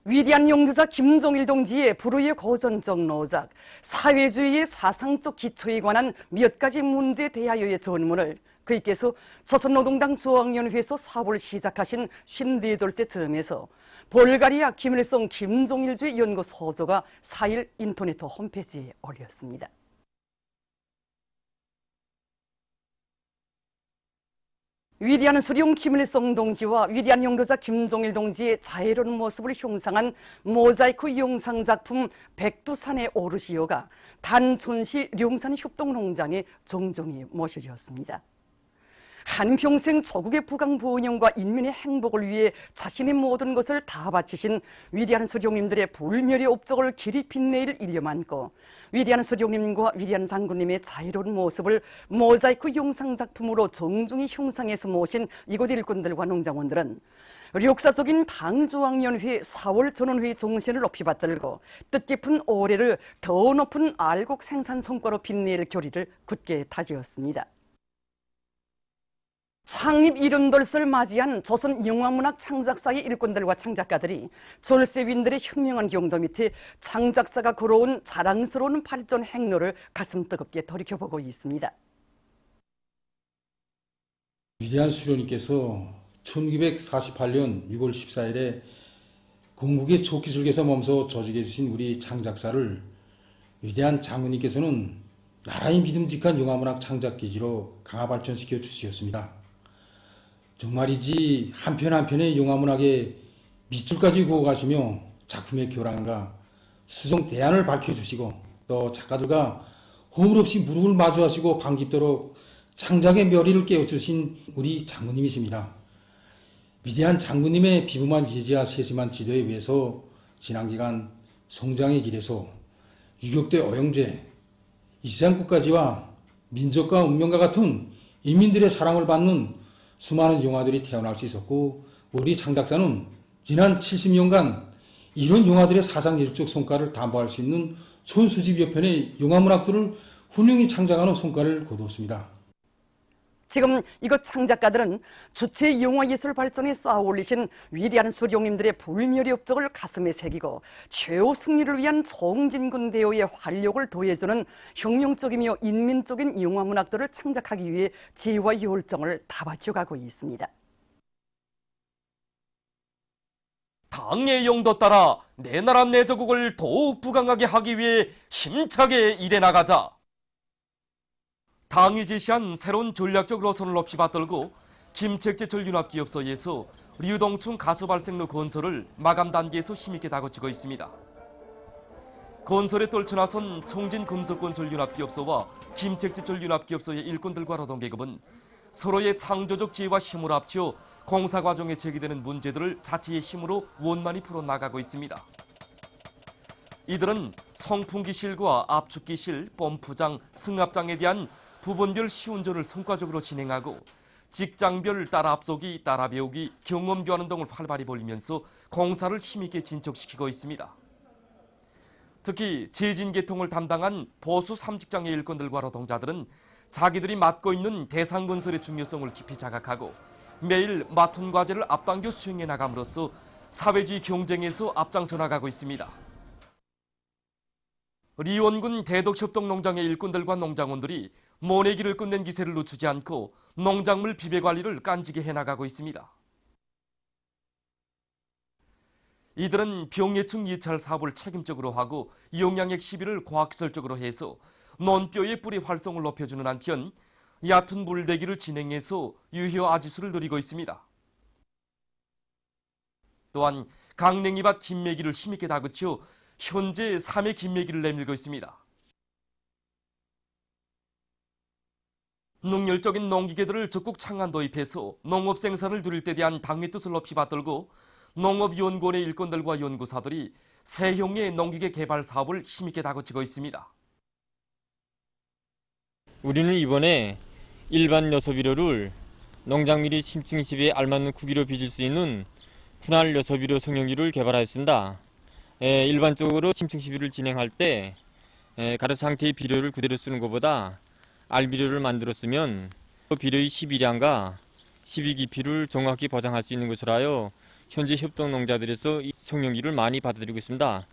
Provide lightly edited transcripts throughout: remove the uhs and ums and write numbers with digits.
위대한 용두사 김종일 동지의 불후의 고전적 노작, 사회주의의 사상적 기초에 관한 몇 가지 문제에 대하여의 전문을 그이께서 조선노동당 중앙위원회에서 사업을 시작하신 54돌째 즈음에서 볼가리아 김일성 김종일주의 연구 소조가 4일 인터넷 홈페이지에 올렸습니다. 위대한 수령 김일성 동지와 위대한 용도자 김종일 동지의 자애로운 모습을 흉상한 모자이크 영상작품 백두산의 오르시오가 단촌시 룡산협동농장에 정중히 모셔졌습니다. 한평생 조국의 부강부운영과 인민의 행복을 위해 자신의 모든 것을 다 바치신 위대한 수령님들의 불멸의 업적을 길이 빛내일 일념 안고 위대한 수령님과 위대한 장군님의 자유로운 모습을 모자이크 영상작품으로 정중히 흉상해서 모신 이곳 일꾼들과 농장원들은 역사적인 당중앙위원회 4월 전원회의 정신을 높이 받들고 뜻깊은 올해를 더 높은 알곡 생산 성과로 빛낼 결의를 굳게 다지었습니다. 창립 70돌을 맞이한 조선 영화문학 창작사의 일꾼들과 창작가들이 졸세윈들의 현명한 경도 밑에 창작사가 걸어온 자랑스러운 발전 행로를 가슴 뜨겁게 돌이켜보고 있습니다. 위대한 수령님께서 1948년 6월 14일에 건국의 초기술에서 멈춰 조직해 주신 우리 창작사를 위대한 장군님께서는 나라의 믿음직한 영화문학 창작기지로 강화 발전시켜 주셨습니다. 정말이지 한편 한편의 영화문학의 밑줄까지 그어가시며 작품의 교란과 수정 대안을 밝혀주시고 또 작가들과 허물 없이 무릎을 마주하시고 반깁도록 창작의 묘리를 깨워주신 우리 장군님이십니다. 위대한 장군님의 비범한 예지와 세심한 지도에 의해서 지난 기간 성장의 길에서 유격대 어영제, 이세상국가지와 민족과 운명과 같은 인민들의 사랑을 받는 수많은 영화들이 태어날 수 있었고 우리 창작사는 지난 70년간 이런 영화들의 사상예술적 성과를 담보할 수 있는 손수집여 편의 영화문학들을 훌륭히 창작하는 성과를 거두었습니다. 지금 이곳 창작가들은 주체 영화예술 발전에 쌓아올리신 위대한 수령님들의 불멸의 업적을 가슴에 새기고 최후 승리를 위한 정진군 대우의 활력을 더해주는 혁명적이며 인민적인 영화문학들을 창작하기 위해 지혜와 열정을 다 바쳐가고 있습니다. 당의 용도 따라 내 나라 내 조국을 더욱 부강하게 하기 위해 힘차게 일해나가자. 당이 제시한 새로운 전략적 노선을 높이 받들고 김책제철융합기업소에서 류동충 가수발생로 건설을 마감 단계에서 힘있게 다그치고 있습니다. 건설에 떨쳐나선 청진금속건설융합기업소와 김책제철융합기업소의 일꾼들과 노동계급은 서로의 창조적 지혜와 힘을 합쳐 공사 과정에 제기되는 문제들을 자체의 힘으로 원만히 풀어나가고 있습니다. 이들은 성풍기실과 압축기실, 펌프장, 승합장에 대한 부분별 시운전을 성과적으로 진행하고 직장별 따라 앞서기, 따라 배우기, 경험 교환 운동을 활발히 벌이면서 공사를 힘있게 진척시키고 있습니다. 특히 재진개통을 담당한 보수 3직장의 일꾼들과 노동자들은 자기들이 맡고 있는 대상건설의 중요성을 깊이 자각하고 매일 맡은 과제를 앞당겨 수행해 나감으로써 사회주의 경쟁에서 앞장서 나가고 있습니다. 리원군 대덕협동농장의 일꾼들과 농장원들이 모내기를 끝낸 기세를 늦추지 않고 농작물 비배 관리를 깐지게 해나가고 있습니다. 이들은 병해충 이찰 사업을 책임적으로 하고 영양액 시비를 과학기술적으로 해서 논뼈의 뿌리 활성을 높여주는 한편 얕은 물대기를 진행해서 유효 아지수를 누리고 있습니다. 또한 강냉이밭 김매기를 힘있게 다그쳐 현재 3회 김매기를 내밀고 있습니다. 능률적인 농기계들을 적극 창안 도입해서 농업 생산을 누릴 때 대한 당의 뜻을 높이 받들고 농업연구원의 일꾼들과 연구사들이 새형의 농기계 개발 사업을 힘있게 다그치고 있습니다. 우리는 이번에 일반 여서비료를 농작물이 심층 시비에 알맞는 구기로 빚을 수 있는 분할 여서비료 성형기를 개발하였습니다. 일반적으로 심층 시비를 진행할 때 가루 상태의 비료를 그대로 쓰는 것보다 알비료를 만들어 쓰면 비료의 12량과 12깊이를 정확히 보장할 수 있는 것으로 하여 현재 협동농자들에서 청룡기를 많이 받아들이고 있습니다.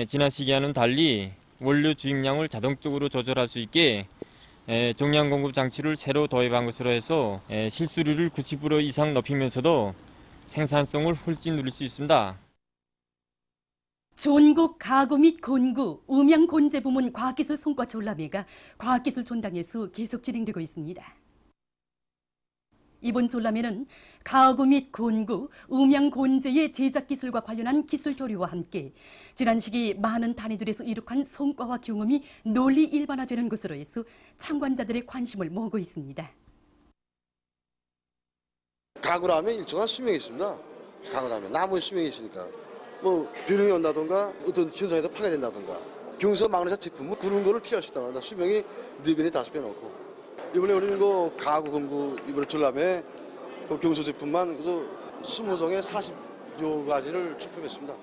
지난 시기와는 달리 원료 주입량을 자동적으로 조절할 수 있게 정량 공급 장치를 새로 도입한 것으로 해서 실수율을 90% 이상 높이면서도 생산성을 훨씬 누릴 수 있습니다. 전국 가구 및 건구, 음양 건재 부문 과학기술 성과 전람회가 과학기술 전당에서 계속 진행되고 있습니다. 이번 전람회는 가구 및 건구, 음양 건재의 제작 기술과 관련한 기술 교류와 함께 지난 시기 많은 단위들에서 이룩한 성과와 경험이 널리 일반화되는 것으로 해서 참관자들의 관심을 모으고 있습니다. 가구라면 일정한 수명이 있습니다. 가구라면 나무 수명이 있으니까 뭐 비룡이 온다던가 어떤 현상에서 파괴된다던가 경서 마그네사 제품 뭐 그런 거를 피할 수 있다고 합니다. 수명이 4배나 5배 넘고 이번에 우리는 그 가구 공구 이번에 전람회 그 경소 제품만 그래서 20종에 40여 가지를 출품했습니다.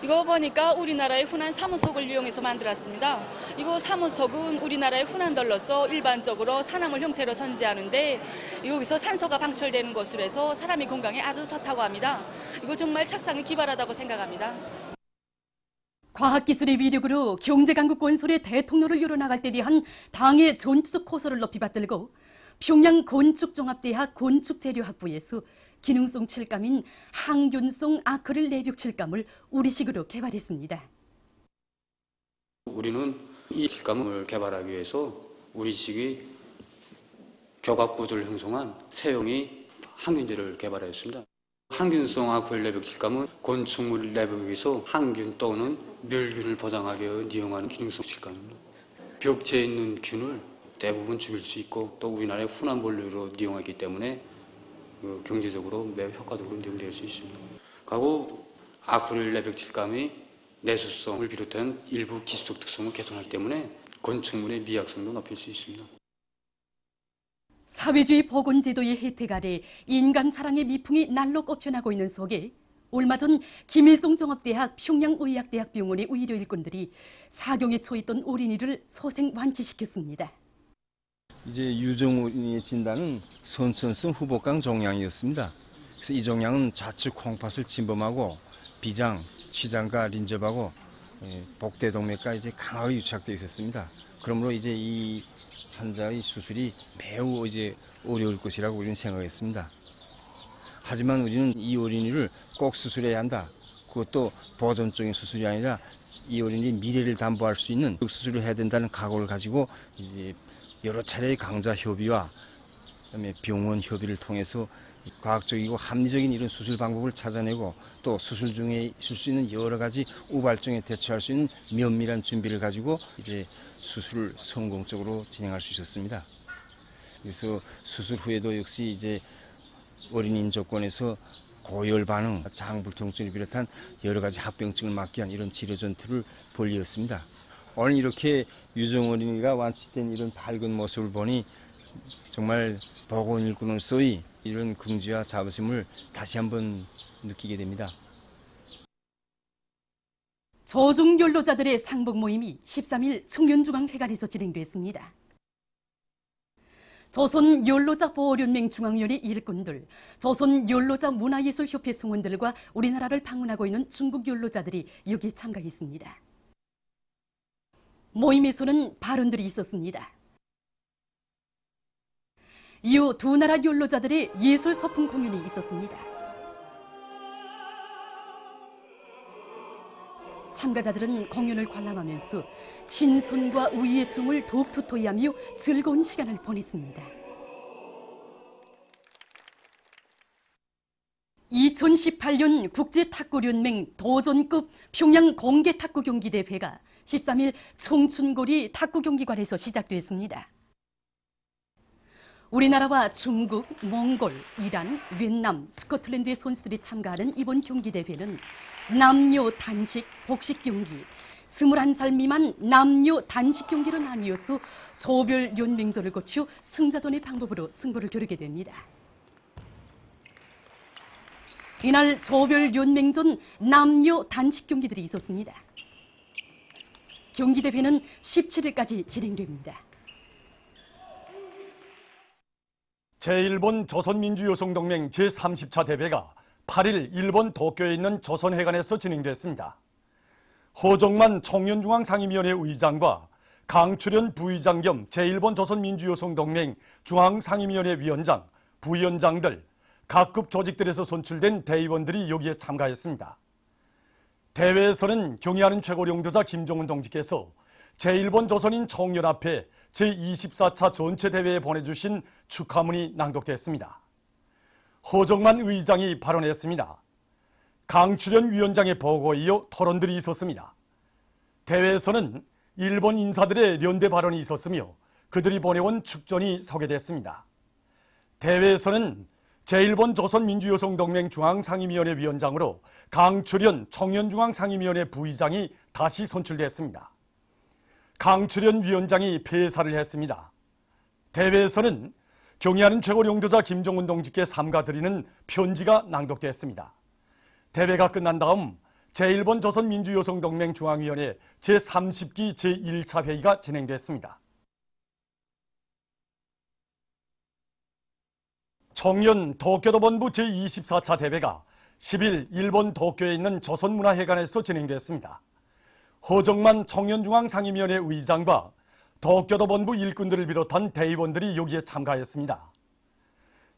이거 보니까 우리나라의 훈안 사무석을 이용해서 만들었습니다. 이거 사무석은 우리나라의 훈안들로서 일반적으로 산화물 형태로 전지하는데 여기서 산소가 방출되는 것으로 해서 사람의 건강에 아주 좋다고 합니다. 이거 정말 착상이 기발하다고 생각합니다. 과학기술의 위력으로 경제강국 건설의 대통로를 이뤄나갈 때 대한 당의 전투적 호소를 높이 받들고 평양 건축종합대학 건축재료학부에서 기능성 칠감인 항균성 아크릴 내벽 칠감을 우리식으로 개발했습니다. 우리는 이 칠감을 개발하기 위해서 우리식의 격압구조를 형성한 세형의 항균제를 개발하였습니다. 항균성 아크릴 내벽 칠감은 건축물 내벽에서 항균 또는 멸균을 보장하기 위해 이용하는 기능성 칠감입니다. 벽체에 있는 균을 대부분 죽일 수 있고 또 우리나라의 훈안 원료로 이용하기 때문에 경제적으로 매우 효과적으로 이용될 수 있습니다. 그리고 아크릴 내벽 칠감이 내수성을 비롯한 일부 기술적 특성을 개선하기 때문에 건축물의 미약성도 높일 수 있습니다. 사회주의 복원제도의 혜택 아래 인간 사랑의 미풍이 날로 꽃펴나고 있는 속에 얼마 전 김일성 종합대학 평양의학대학병원의 의료 일꾼들이 사경에 처했던 어린이를 소생 완치시켰습니다. 이제 유정훈의 진단은 선천성 후복강 종양이었습니다. 그래서 이 종양은 좌측 콩팥을 침범하고 비장, 취장과 린접하고 복대동맥과 이제 강하게 유착되어 있었습니다. 그러므로 이제 이 환자의 수술이 매우 이제 어려울 것이라고 우리는 생각했습니다. 하지만 우리는 이 어린이를 꼭 수술해야 한다. 그것도 보존적인 수술이 아니라 이 어린이의 미래를 담보할 수 있는 수술을 해야 된다는 각오를 가지고 이제 여러 차례의 강자 협의와 그다음에 병원 협의를 통해서 과학적이고 합리적인 이런 수술 방법을 찾아내고 또 수술 중에 있을 수 있는 여러 가지 우발증에 대처할 수 있는 면밀한 준비를 가지고 이제 수술을 성공적으로 진행할 수 있었습니다. 그래서 수술 후에도 역시 이제 어린이 조건에서 고열 반응, 장불통증을 비롯한 여러 가지 합병증을 막기 위한 이런 치료 전투를 벌이었습니다. 오늘 이렇게 유정 어린이가 완치된 이런 밝은 모습을 보니 정말 보건일꾼으로서의 이런 긍지와 자부심을 다시 한번 느끼게 됩니다. 저중연로자들의 상봉 모임이 13일 청년중앙회관에서 진행됐습니다. 조선연로자보호연맹 중앙위원회 일꾼들, 조선연로자문화예술협회 성원들과 우리나라를 방문하고 있는 중국 연로자들이 여기에 참가했습니다. 모임에서는 발언들이 있었습니다. 이후 두 나라 연로자들의 예술 소품 공연이 있었습니다. 참가자들은 공연을 관람하면서 친손과 우위의 정을 더욱 두터이 하며 즐거운 시간을 보냈습니다. 2018년 국제탁구연맹 도전급 평양 공개탁구 경기대회가 13일 청춘고리 탁구경기관에서 시작됐습니다. 우리나라와 중국, 몽골, 이란, 베트남, 스코틀랜드의 선수들이 참가하는 이번 경기대회는 남녀 단식, 복식 경기, 21살 미만 남녀 단식 경기로 나뉘어서 조별 연맹전을 거쳐 승자전의 방법으로 승부를 겨루게 됩니다. 이날 조별 연맹전 남녀 단식 경기들이 있었습니다. 경기대회는 17일까지 진행됩니다. 제1본 조선민주여성동맹 제30차 대회가 8일 일본 도쿄에 있는 조선회관에서 진행됐습니다. 허정만 청년중앙상임위원회 의장과 강출현 부의장 겸 제1본 조선민주여성동맹 중앙상임위원회 위원장, 부위원장들, 각급 조직들에서 선출된 대의원들이 여기에 참가했습니다. 대회에서는 경의하는 최고령도자 김정은 동지께서 제1본 조선인 총연합회 제24차 전체대회에 보내주신 축하문이 낭독됐습니다. 허정만 의장이 발언했습니다. 강출현 위원장의 보고에 이어 토론들이 있었습니다. 대회에서는 일본 인사들의 연대 발언이 있었으며 그들이 보내온 축전이 소개됐습니다. 대회에서는 제1본 조선민주여성동맹 중앙상임위원회 위원장으로 강출현 청년중앙상임위원회 부의장이 다시 선출됐습니다. 강출현 위원장이 폐사를 했습니다. 대회에서는 경의하는 최고령도자 김정은 동지께 삼가드리는 편지가 낭독됐습니다. 대회가 끝난 다음 제1본 조선민주여성동맹 중앙위원회 제30기 제1차 회의가 진행됐습니다. 청년 도쿄도 본부 제24차 대회가 10일 일본 도쿄에 있는 조선문화회관에서 진행됐습니다. 허정만 청년중앙상임위원회 의장과 도쿄도 본부 일꾼들을 비롯한 대의원들이 여기에 참가했습니다.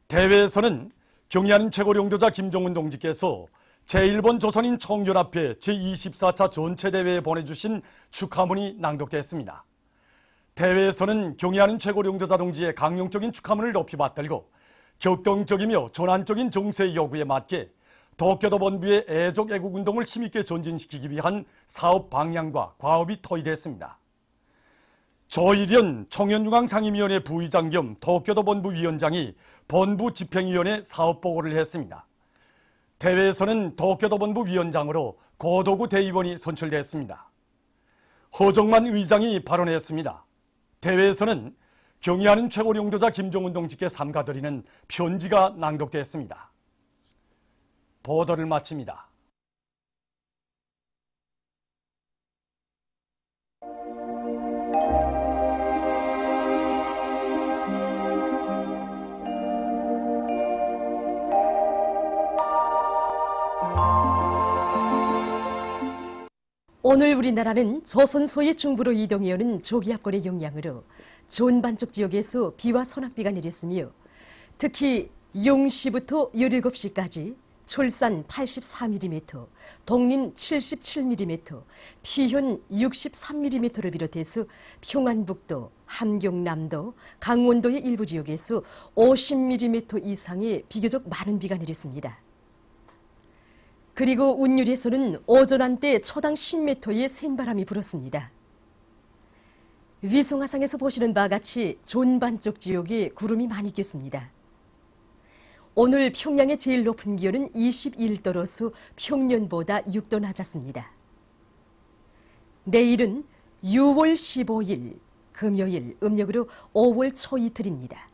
대회에서는 경의하는 최고령도자 김정은 동지께서 제1본 조선인 총연합회 제24차 전체대회에 보내주신 축하문이 낭독됐습니다. 대회에서는 경의하는 최고령도자 동지의 강령적인 축하문을 높이 받들고 격동적이며 전환적인 정세의 요구에 맞게 도쿄도 본부의 애족 애국운동을 힘있게 전진시키기 위한 사업 방향과 과업이 토의됐습니다. 조일현 청년중앙상임위원회 부의장 겸 도쿄도 본부 위원장이 본부 집행위원회 사업보고를 했습니다. 대회에서는 도쿄도 본부 위원장으로 고도구 대의원이 선출됐습니다. 허정만 의장이 발언했습니다. 대회에서는 경의하는 최고령도자 김정은 동지께 삼가드리는 편지가 낭독됐습니다. 보도를 마칩니다. 오늘 우리나라는 조선소의 중부로 이동해오는 조기압골의 영향으로 존반쪽 지역에서 비와 소낙비가 내렸으며 특히 용시부터 17시까지 철산 84mm, 동림 77mm, 피현 63mm를 비롯해서 평안북도, 함경남도, 강원도의 일부 지역에서 50mm 이상의 비교적 많은 비가 내렸습니다. 그리고 운율에서는 오전 한때 초당 10m의 센 바람이 불었습니다. 위성화상에서 보시는 바와 같이 존반쪽 지역에 구름이 많이 꼈습니다. 오늘 평양의 제일 높은 기온은 21도로서 평년보다 6도 낮았습니다. 내일은 6월 15일 금요일 음력으로 5월 초 이틀입니다.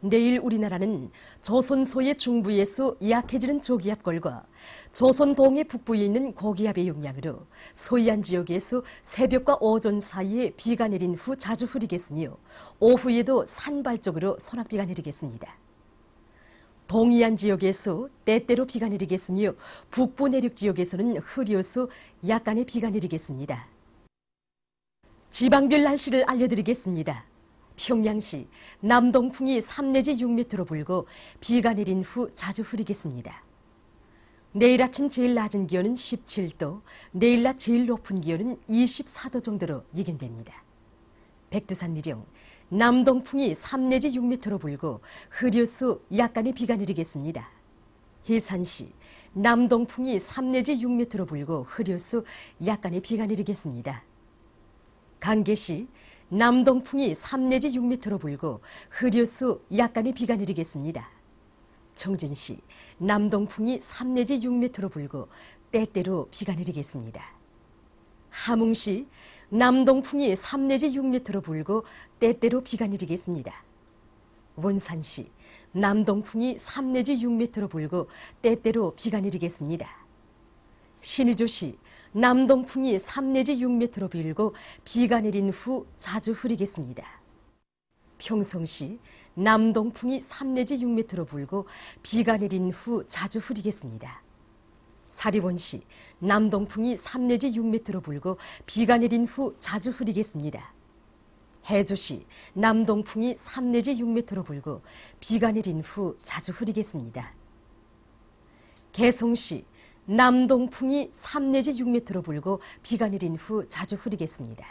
내일 우리나라는 조선소의 중부에서 약해지는 저기압골과 조선 동해 북부에 있는 고기압의 영향으로 서해안 지역에서 새벽과 오전 사이에 비가 내린 후 자주 흐리겠으며 오후에도 산발적으로 소낙비가 내리겠습니다. 동해안 지역에서 때때로 비가 내리겠으며 북부 내륙 지역에서는 흐려서 약간의 비가 내리겠습니다. 지방별 날씨를 알려드리겠습니다. 평양시 남동풍이 3 내지 6m로 불고 비가 내린 후 자주 흐리겠습니다. 내일 아침 제일 낮은 기온은 17도, 내일 낮 제일 높은 기온은 24도 정도로 예견됩니다. 백두산 일령 남동풍이 3 내지 6m로 불고 흐려서 약간의 비가 내리겠습니다. 해산시 남동풍이 3 내지 6m로 불고 흐려서 약간의 비가 내리겠습니다. 강계시 남동풍이 3 내지 6m로 불고 흐려서 약간의 비가 내리겠습니다. 청진시 남동풍이 3 내지 6m로 불고 때때로 비가 내리겠습니다. 함흥시 남동풍이 3 내지 6m로 불고 때때로 비가 내리겠습니다. 원산시 남동풍이 3 내지 6m로 불고 때때로 비가 내리겠습니다. 신의조시 남동풍이 3 내지 6m로 불고 비가 내린 후 자주 흐리겠습니다. 평송시 남동풍이 3 내지 6m로 불고 비가 내린 후 자주 흐리겠습니다. 사리원시 남동풍이 3 내지 6m로 불고 비가 내린 후 자주 흐리겠습니다. 해주시 남동풍이 3 내지 6m로 불고 비가 내린 후 자주 흐리겠습니다. 개송시 남동풍이 3 내지 6m로 불고 비가 내린 후 자주 흐리겠습니다.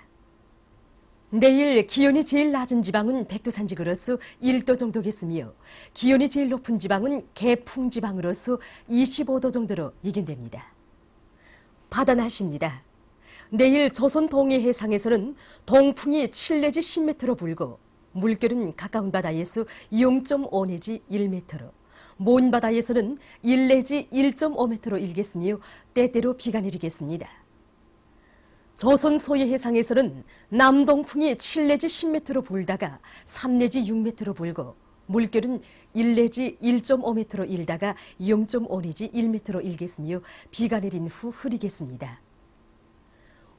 내일 기온이 제일 낮은 지방은 백두산지구로서 1도 정도겠으며 기온이 제일 높은 지방은 개풍지방으로서 25도 정도로 예견됩니다. 바다 날씨입니다. 내일 조선 동해 해상에서는 동풍이 7 내지 10m로 불고 물결은 가까운 바다에서 0.5 내지 1m로 먼 바다에서는 1 내지 1.5m로 일겠으며 때때로 비가 내리겠습니다. 조선 소해 해상에서는 남동풍이 7 내지 10m로 불다가 3 내지 6m로 불고 물결은 1 내지 1.5m로 일다가 0.5 내지 1m로 일겠으며 비가 내린 후 흐리겠습니다.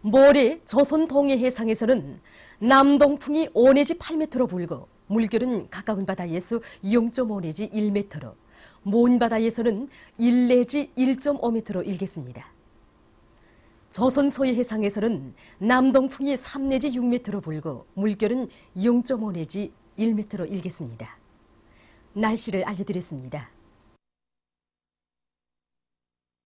모레 조선 동해 해상에서는 남동풍이 5 내지 8m로 불고 물결은 가까운 바다에서 0.5 내지 1m로 먼 바다에서는 1 내지 1.5m로 일겠습니다. 조선 소해 해상에서는 남동풍이 3 내지 6m로 불고 물결은 0.5 내지 1m로 일겠습니다. 날씨를 알려드렸습니다.